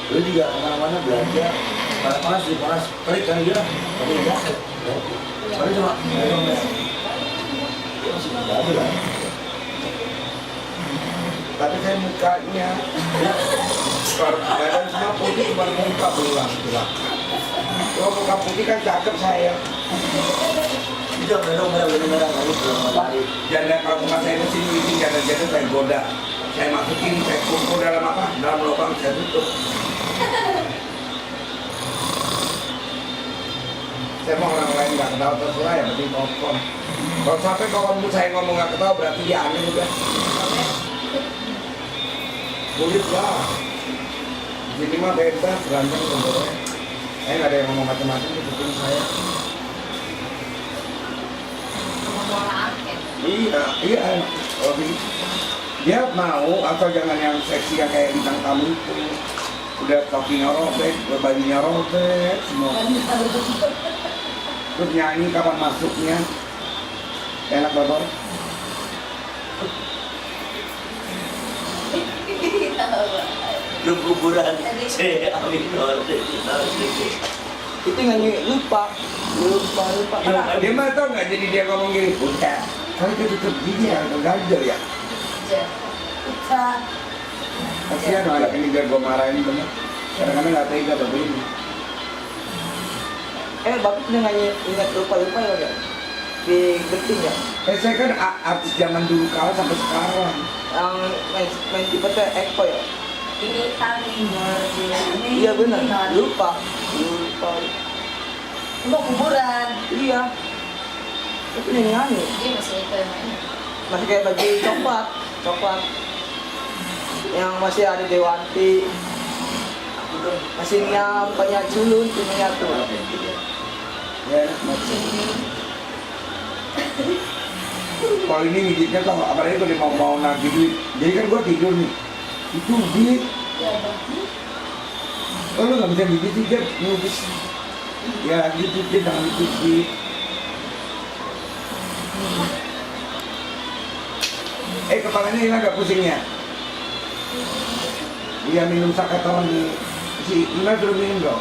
Lu juga kemana-mana belanja, panas di panas terik kan dia, tapi enggak. Tapi cuma masih ada lah. Tapi saya mukanya badan semua putih, cuma muka berulang. Kalau muka putih kan cakep saya. Itu merah kamu belum lari. Jangan kalau muka saya mesin ini jangan saya goda. Saya masukin, saya kumpul dalam apa? Dalam lubang saya tutup. Saya mau orang lain nggak ketawa terserah, yang penting telepon. Kalau sampai kawan saya ngomong nggak ketawa berarti dia aneh udah. Kulit lah. Di sini mah bebas, ganteng sebenarnya. Saya nggak ada yang ngomong macam-macam di kuping saya. Iya. Oh, dia mau atau jangan yang seksi yang kayak bintang tamu itu. Udah topinya robek, bajunya robek, semua. Terus nyanyi kapan masuknya. Enak banget. Lu kuburan saya Aminor Itu nyanyi lupa. Dia mah tau nggak jadi dia ngomong gini, udah. Kali dia tutup gigi ya, ganjel ya. Kasihan anak ini biar gue marahin bener. Kadang-kadang nggak tega bapak ini. Bapak pernah nyanyi ingat lupa-lupa ya enggak? Di Genting ya? Saya kan artis zaman dulu kala sampai sekarang. Yang main tipe teh Eko ya? Ini Aminor. Iya benar. Lupa. Untuk kuburan. Iya. Itu nyanyi. Dia masih itu yang main. Masih kayak baju coklat. Yang masih ada Dewanti. Masih banyak culun punya tuh. Ya, macam. Kalau ini ngidiknya tau nggak, apalagi kalau dia mau nagih duit. Jadi kan gue tidur nih, itu duit. Oh lu nggak bisa gigit sih, dia ngelukis. Ya gitu, dia jangan ngelukis duit. Kepalanya hilang gak pusingnya? Iya minum sakatoran nih. Si Ina suruh minum dong.